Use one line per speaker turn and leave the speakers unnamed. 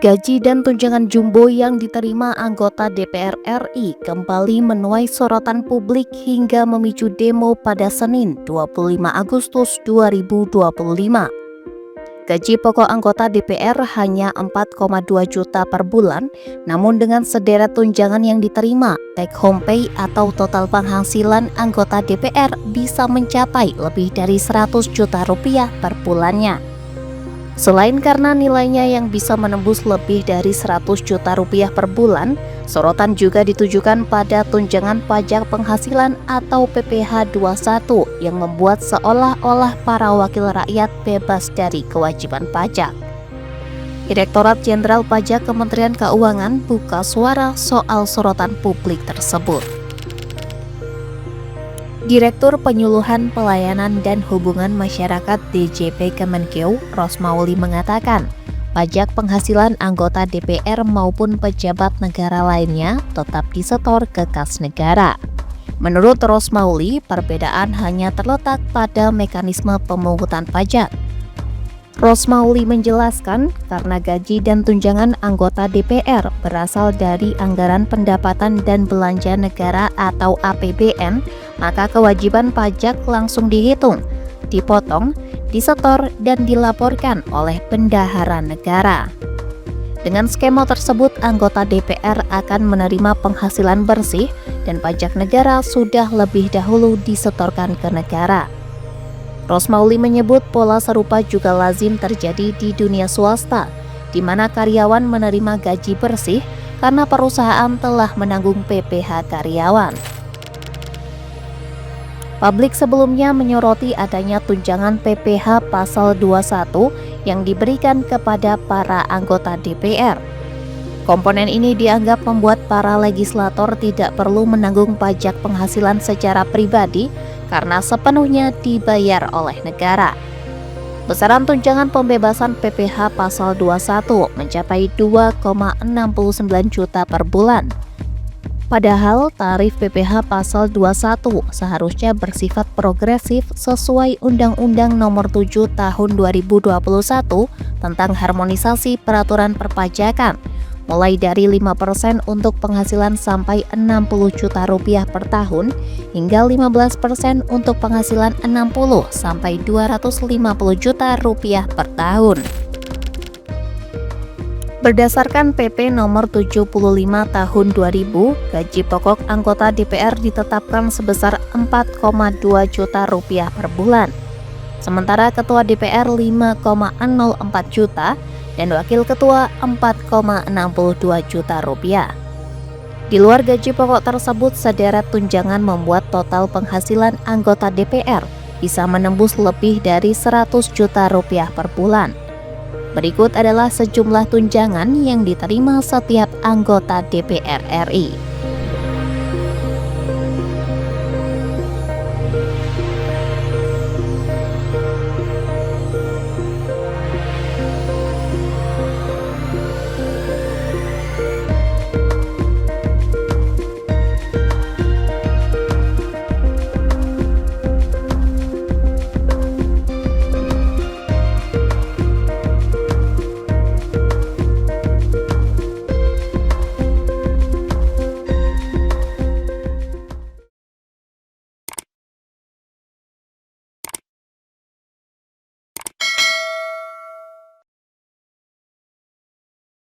Gaji dan tunjangan jumbo yang diterima anggota DPR RI kembali menuai sorotan publik hingga memicu demo pada Senin 25 Agustus 2025. Gaji pokok anggota DPR hanya 4,2 juta per bulan, namun dengan sederet tunjangan yang diterima, take home pay atau total penghasilan anggota DPR bisa mencapai lebih dari 100 juta rupiah per bulannya. Selain karena nilainya yang bisa menembus lebih dari 100 juta rupiah per bulan, sorotan juga ditujukan pada tunjangan pajak penghasilan atau PPh 21 yang membuat seolah-olah para wakil rakyat bebas dari kewajiban pajak. Direktorat Jenderal Pajak Kementerian Keuangan buka suara soal sorotan publik tersebut. Direktur Penyuluhan Pelayanan dan Hubungan Masyarakat DJP Kemenkeu, Rosmauli mengatakan, pajak penghasilan anggota DPR maupun pejabat negara lainnya tetap disetor ke kas negara. Menurut Rosmauli, perbedaan hanya terletak pada mekanisme pemungutan pajak. Rosmauli menjelaskan, karena gaji dan tunjangan anggota DPR berasal dari anggaran pendapatan dan belanja negara atau APBN, maka kewajiban pajak langsung dihitung, dipotong, disetor, dan dilaporkan oleh bendahara negara. Dengan skema tersebut, anggota DPR akan menerima penghasilan bersih dan pajak negara sudah lebih dahulu disetorkan ke negara. Rosmauli menyebut pola serupa juga lazim terjadi di dunia swasta, di mana karyawan menerima gaji bersih karena perusahaan telah menanggung PPh karyawan. Publik sebelumnya menyoroti adanya tunjangan PPh pasal 21 yang diberikan kepada para anggota DPR. Komponen ini dianggap membuat para legislator tidak perlu menanggung pajak penghasilan secara pribadi karena sepenuhnya dibayar oleh negara. Besaran tunjangan pembebasan PPh pasal 21 mencapai 2,69 juta per bulan. Padahal tarif PPh pasal 21 seharusnya bersifat progresif sesuai Undang-Undang Nomor 7 Tahun 2021 tentang harmonisasi peraturan perpajakan, mulai dari 5% untuk penghasilan sampai 60 juta rupiah per tahun hingga 15% untuk penghasilan 60 sampai 250 juta rupiah per tahun. Berdasarkan PP nomor 75 tahun 2000, gaji pokok anggota DPR ditetapkan sebesar 4,2 juta rupiah per bulan. Sementara ketua DPR 5,04 juta dan wakil ketua 4,62 juta rupiah. Di luar gaji pokok tersebut, sederet tunjangan membuat total penghasilan anggota DPR bisa menembus lebih dari 100 juta rupiah per bulan. Berikut adalah sejumlah tunjangan yang diterima setiap anggota DPR RI.